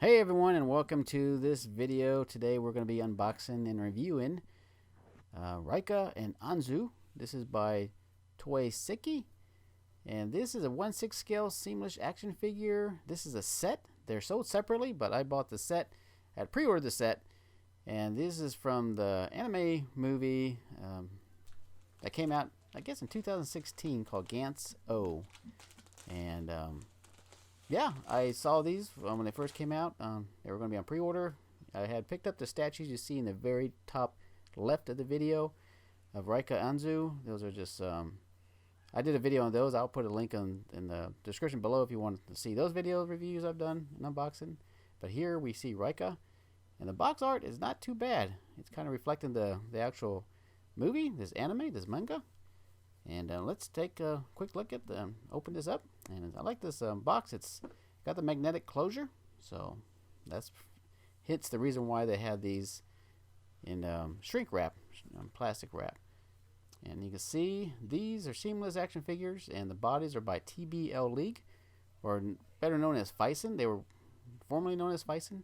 Hey everyone, and welcome to this video. Today we're going to be unboxing and reviewing Reika and Anzu. This is by Toyseiiki, and this is a 1/6 scale seamless action figure. This is a set. They're sold separately, but I bought the set. I had pre-ordered the set, and this is from the anime movie that came out, I guess, in 2016 called Gantz O. And yeah, I saw these when they first came out. They were going to be on pre-order. I had picked up the statues you see in the very top left of the video of Reika and Anzu. Those are just, I did a video on those. I'll put a link in the description below if you want to see those video reviews I've done and unboxing. But here we see Reika, and the box art is not too bad. It's kind of reflecting the actual movie, this anime, this manga. And let's take a quick look at the, open this up. And I like this box. It's got the magnetic closure, so that's hits the reason why they had these in shrink wrap, plastic wrap. And you can see these are seamless action figures, and the bodies are by TBLeague, or better known as Phicen. They were formerly known as Phicen.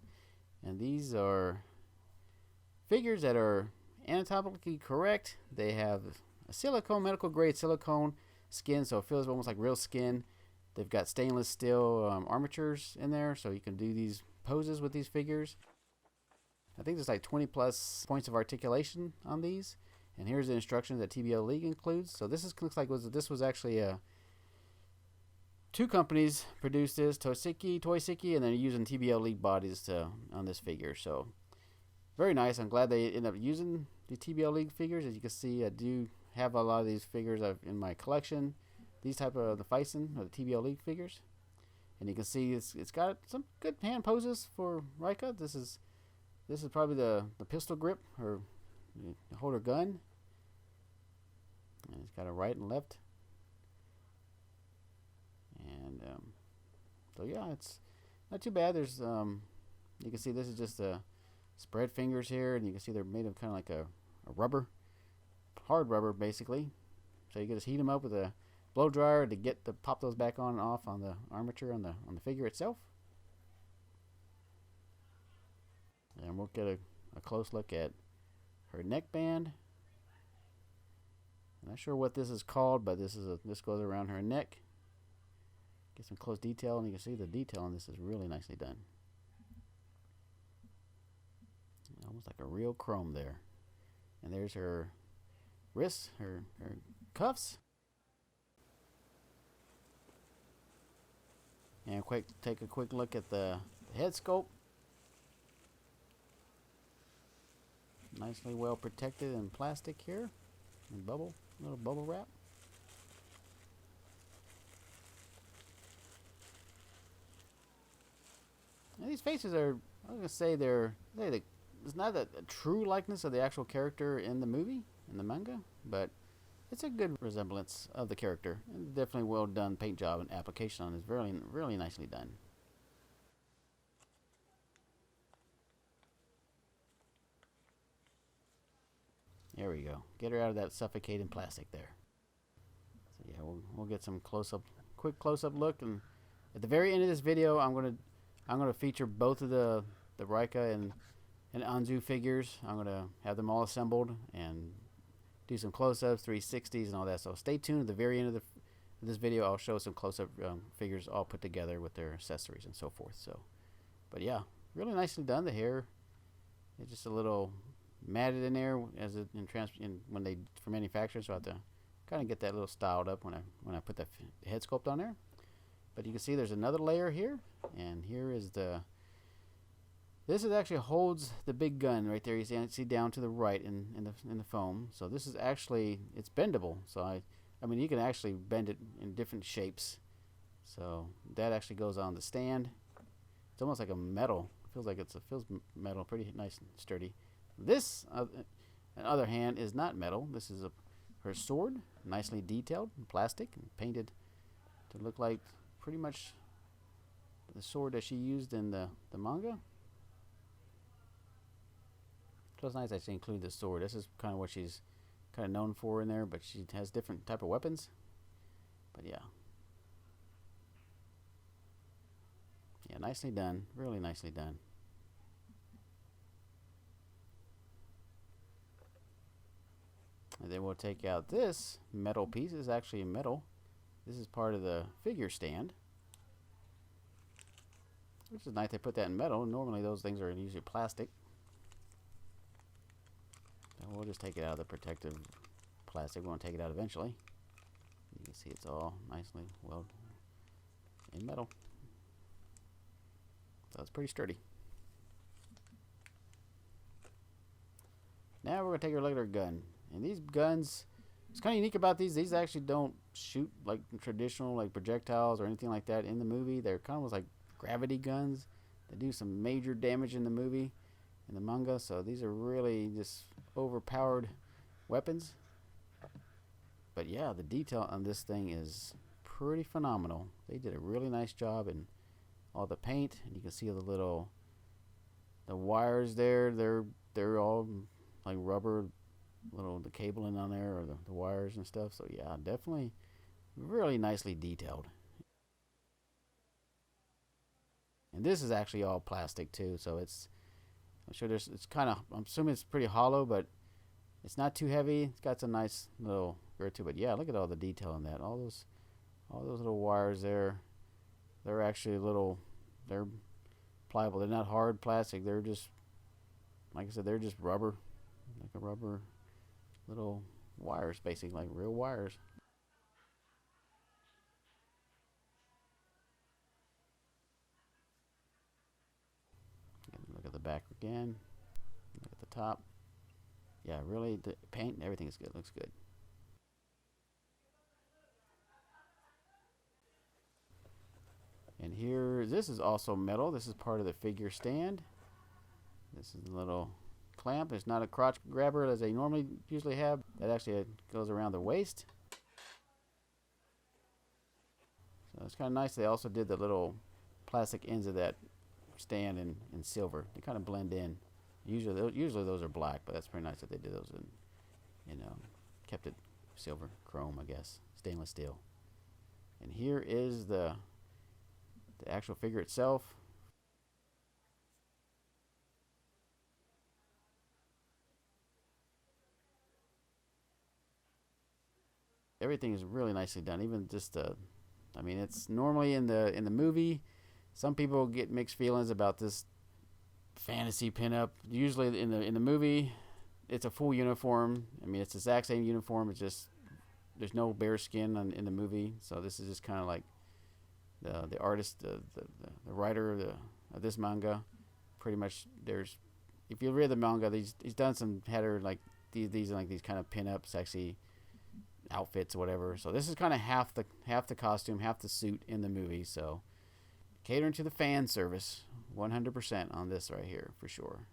And these are figures that are anatomically correct. They have a silicone, medical grade silicone skin, so it feels almost like real skin. They've got stainless steel armatures in there, so you can do these poses with these figures. I think there's like 20 plus points of articulation on these. And here's the instructions that TBLeague includes. So this looks like this was actually two companies produced this, Toyseiiki, and they're using TBLeague bodies on this figure. So very nice. I'm glad they ended up using the TBLeague figures. As you can see, I do have a lot of these figures in my collection. These type of the Phicen or the TBLeague figures, and you can see it's got some good hand poses for Reika. This is probably the pistol grip or hold her gun, and it's got a right and left, and so yeah, it's not too bad. There's you can see this is just spread fingers here, and you can see they're made of kind of like a rubber, hard rubber basically. So you can just heat them up with a blow dryer to pop those back on and off on the armature on the figure itself. And we'll get a close look at her neckband. I'm not sure what this is called, but this goes around her neck. Get some close detail, and you can see the detail on this is really nicely done. Almost like a real chrome there. And there's her wrists, her cuffs. And take a quick look at the head sculpt. Nicely well protected in plastic here, and little bubble wrap. And these faces are, I was gonna say it's not a true likeness of the actual character in the movie, in the manga, but it's a good resemblance of the character, and definitely well done paint job and application on it. It's really, really nicely done. There we go. Get her out of that suffocating plastic there. So yeah, we'll get some quick close-up look, and at the very end of this video, I'm gonna feature both of the Reika and Anzu figures. I'm gonna have them all assembled and do some close-ups, 360s, and all that. So stay tuned. At the very end of this video, I'll show some close-up figures all put together with their accessories and so forth. So, but yeah, really nicely done. The hair is just a little matted in there when they for manufacturing, so I have to kind of get that little styled up when I put the head sculpt on there. But you can see there's another layer here, and here is this actually holds the big gun right there. You see down to the right in the foam. So this is actually, it's bendable. So I mean you can actually bend it in different shapes. So that actually goes on the stand. It's almost like a metal. It feels metal, pretty nice and sturdy. This, on the other hand, is not metal. This is her sword, nicely detailed in plastic and painted to look like pretty much the sword that she used in the manga. So it's nice that she included the sword. This is kind of what she's kind of known for in there, but she has different type of weapons. But yeah. Yeah, nicely done. Really nicely done. And then we'll take out this metal piece. This is actually metal. This is part of the figure stand, which is nice. They put that in metal. Normally those things are usually plastic. So we'll just take it out of the protective plastic. We want to take it out eventually. You can see it's all nicely welded in metal. So it's pretty sturdy. Now we're going to take our regular gun. And these guns, it's kind of unique about these. These actually don't shoot like traditional like projectiles or anything like that in the movie. They're kind of like gravity guns that do some major damage in the movie, in the manga. So these are really just overpowered weapons. But yeah, the detail on this thing is pretty phenomenal. They did a really nice job in all the paint, and you can see the wires there. They're all like rubber, the cabling on there, or the wires and stuff. So yeah, definitely really nicely detailed. And this is actually all plastic too, so I'm sure it's kind of, I'm assuming it's pretty hollow, but it's not too heavy. It's got some nice little girth to it. But yeah, look at all the detail in that. All those little wires there. They're actually they're pliable. They're not hard plastic. They're just, like I said, they're just rubber, like a rubber little wires, basically like real wires. And look at the back again. Look at the top. Yeah, really, the paint and everything is good. Looks good. And here, this is also metal. This is part of the figure stand. This is the little clamp. It's not a crotch grabber as they usually have. That actually goes around the waist. So it's kind of nice. They also did the little plastic ends of that stand in silver. They kind of blend in. Usually those are black, but that's pretty nice that they did those in kept it silver, chrome, I guess, stainless steel. And here is the actual figure itself. Everything is really nicely done. Even just I mean, it's normally in the movie, some people get mixed feelings about this fantasy pinup. Usually in the movie, it's a full uniform. I mean, it's the exact same uniform. It's just there's no bare skin in the movie. So this is just kind of like the artist, the writer of this manga. Pretty much, if you read the manga, he's done some header like these are like these kind of pinup sexy outfits or whatever. So this is kind of half the costume, half the suit in the movie. So catering to the fan service 100% on this right here for sure.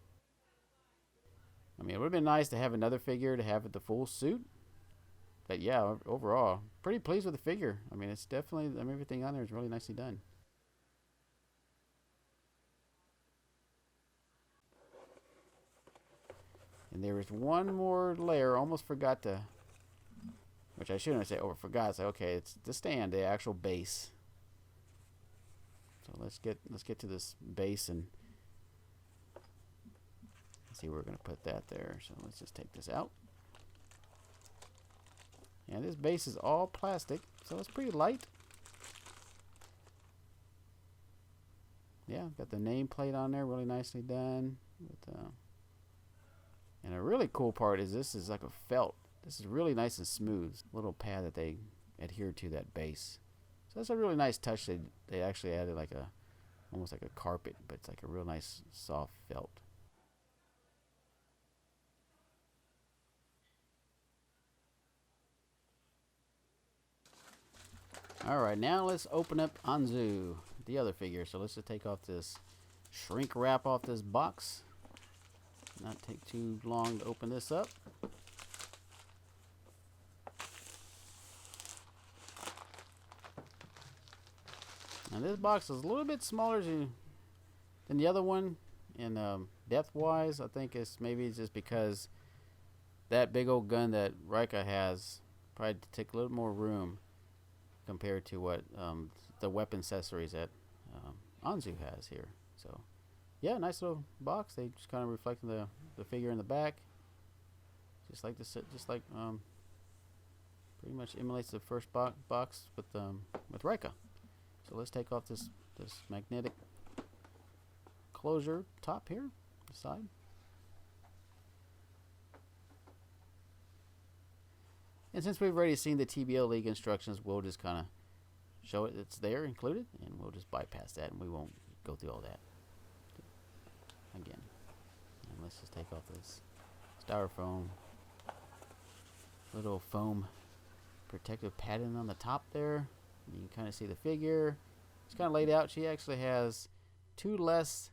I mean, it would have been nice to have another figure to have the full suit, but yeah, overall pretty pleased with the figure. I mean, it's definitely, I mean, everything on there is really nicely done. And there was one more layer, almost forgot to, which I shouldn't say forgot. Say, okay, it's the stand, the actual base. So let's get to this base and see where we're gonna put that there. So let's just take this out. And this base is all plastic, so it's pretty light. Yeah, got the nameplate on there, really nicely done. And a really cool part is this is like a felt. This is really nice and smooth. Little pad that they adhere to that base. So that's a really nice touch. They actually added like almost like a carpet, but it's like a real nice soft felt. Alright, now let's open up Anzu, the other figure. So let's just take off this shrink wrap off this box. Not take too long to open this up. And this box is a little bit smaller than the other one in depth-wise. I think it's just because that big old gun that Reika has probably take a little more room compared to what the weapon accessories that Anzu has here. So yeah, nice little box. They just kind of reflecting the figure in the back, just like pretty much emulates the first box with Reika. So let's take off this magnetic closure top here, the side. And since we've already seen the TBLeague instructions, we'll just kind of show it, it's there included, and we'll just bypass that and we won't go through all that again. And let's just take off this styrofoam, little foam protective padding on the top there. You can kind of see the figure. It's kind of laid out. She actually has 2 less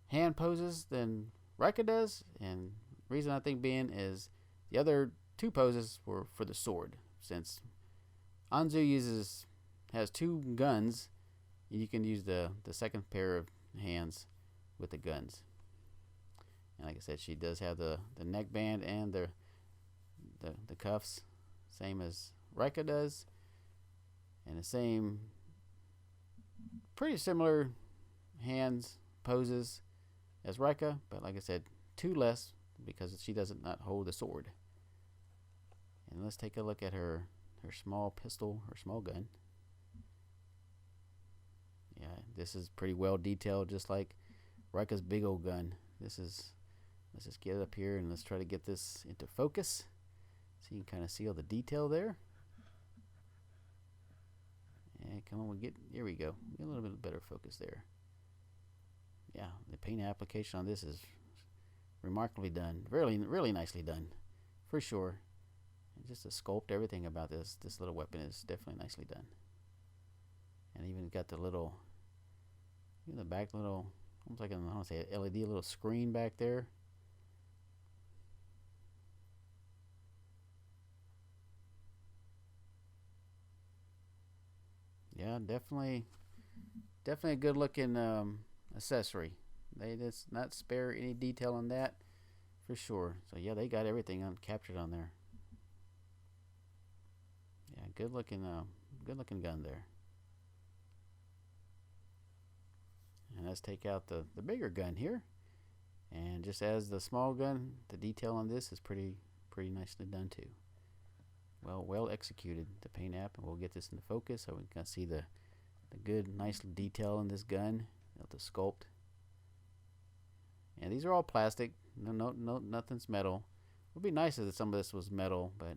hand poses than Reika does, and reason I think being is the other 2 poses were for the sword. Since Anzu has 2 guns, you can use the second pair of hands with the guns. And like I said, she does have the neck band and the cuffs, same as Reika does, and the same pretty similar hands poses as Reika, but like I said, 2 less because she doesn't not hold the sword. And let's take a look at her small pistol, her small gun. Yeah, this is pretty well detailed, just like Reika's big old gun. Let's just get it up here and let's try to get this into focus so you can kind of see all the detail there. And come on, here we go. Get a little bit better focus there. Yeah, the paint application on this is remarkably done. Really nicely done, for sure. And just to sculpt everything about this little weapon is definitely nicely done. And even got the little, the back little, almost like I don't want to say an LED little screen back there. Yeah, definitely a good looking accessory. They just not spare any detail on that, for sure. So yeah, they got everything captured on there. Yeah, good looking gun there. And let's take out the bigger gun here. And just as the small gun, the detail on this is pretty nicely done too. Well executed, the paint app, and we'll get this into focus so we can see the good, nice detail in this gun, the sculpt. And these are all plastic. Nothing's metal. It would be nice if some of this was metal, but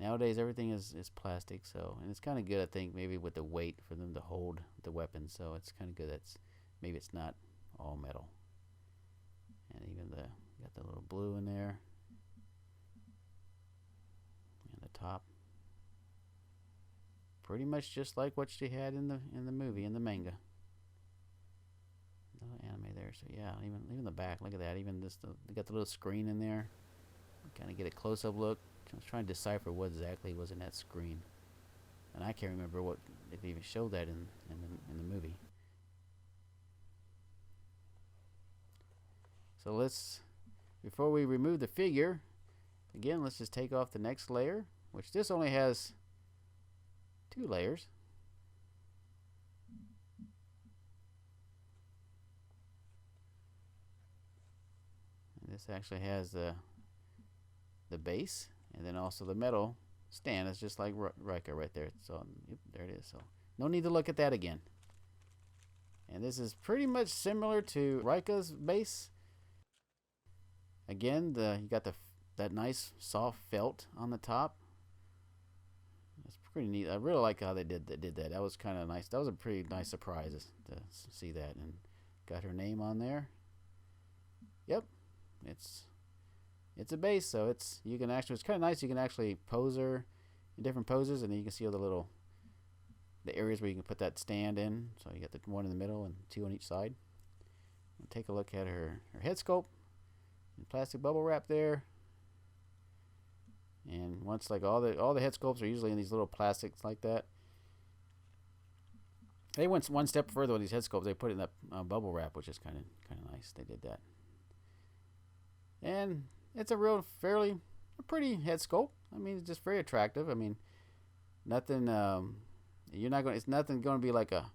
nowadays everything is plastic. So, and it's kind of good, I think, maybe with the weight for them to hold the weapon. So it's kind of good that maybe it's not all metal. And even got the little blue in there. Top, pretty much just like what she had in the movie, in the manga. Little anime there. So yeah, even the back, look at that. Even this, they got the little screen in there. Kind of get a close-up look. I was trying to decipher what exactly was in that screen, and I can't remember what if they even showed that in the movie. So before we remove the figure, again, let's just take off the next layer, which this only has 2 layers. And this actually has the base and then also the metal stand. It's just like Reika right there. So there it is. So no need to look at that again. And this is pretty much similar to Reika's base. Again, you got that nice soft felt on the top. That's pretty neat. I really like how they did that. That was kind of nice. That was a pretty nice surprise to see that. And got her name on there. Yep, it's a base, so it's kind of nice. You can actually pose her in different poses, and then you can see all the areas where you can put that stand in. So you got the one in the middle and 2 on each side. We'll take a look at her head sculpt. Plastic bubble wrap there. And once, like all the head sculpts are usually in these little plastics like that. They went one step further with these head sculpts. They put it in that bubble wrap, which is kind of nice. They did that, and it's a pretty head sculpt. I mean, it's just very attractive. I mean, nothing. It's nothing going to be like a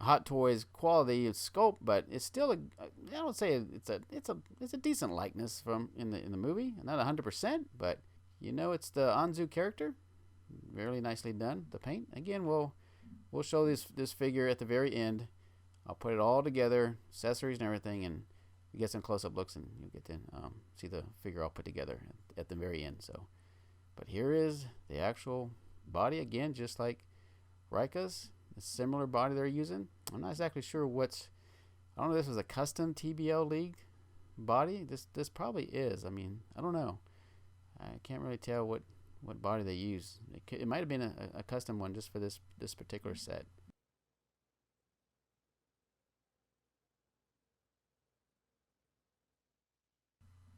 Hot Toys quality of sculpt, but it's still I don't say it's a decent likeness from in the movie. Not 100%, but you know it's the Anzu character. Very nicely done. The paint again. We'll show this figure at the very end. I'll put it all together, accessories and everything, and we get some close-up looks, and you get to see the figure all put together at the very end. So, but here is the actual body again, just like Reika's. A similar body they're using. I'm not exactly sure I don't know if this was a custom TBLeague body. This probably is. I mean, I don't know. I can't really tell what body they use. It might have been a custom one just for this particular set.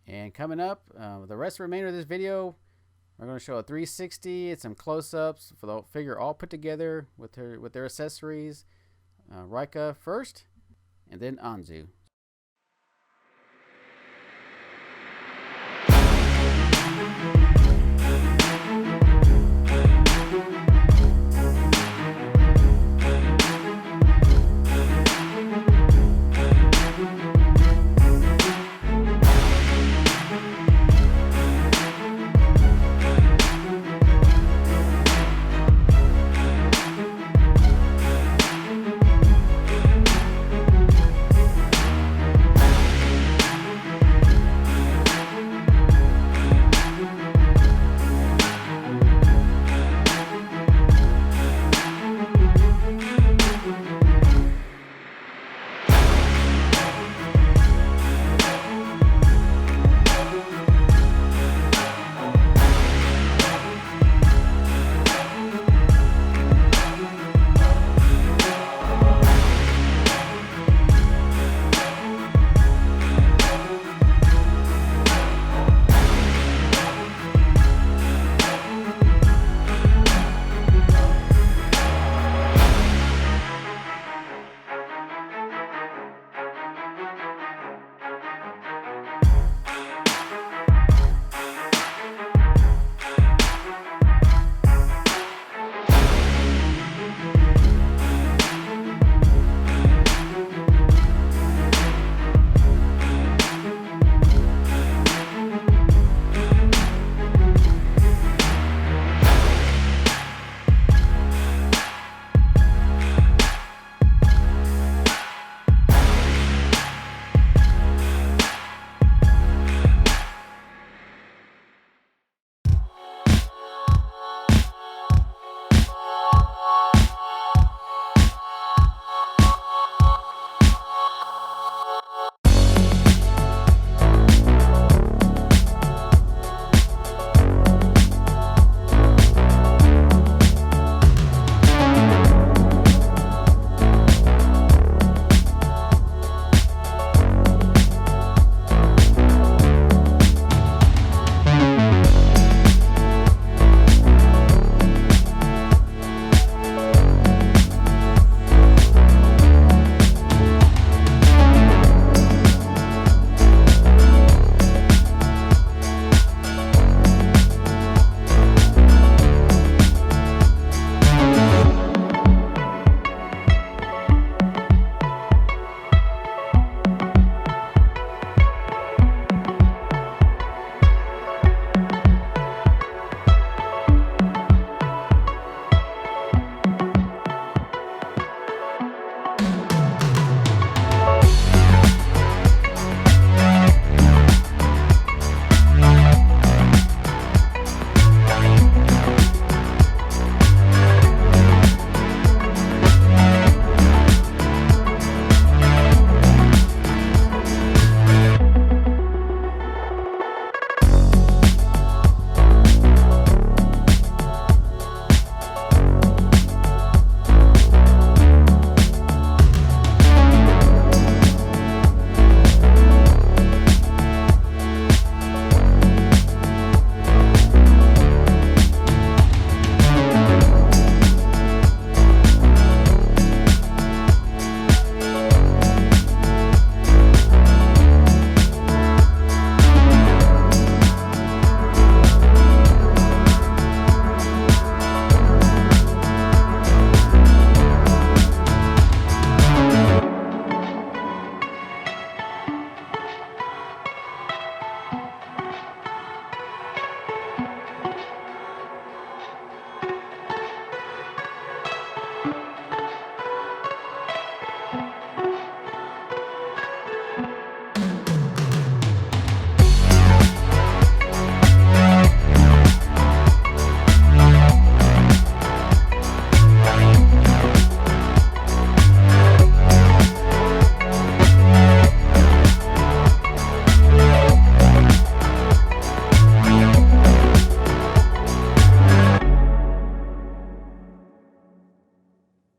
And coming up, the remainder of this video, we're going to show a 360 and some close-ups for the figure all put together with their accessories. Reika first, and then Anzu.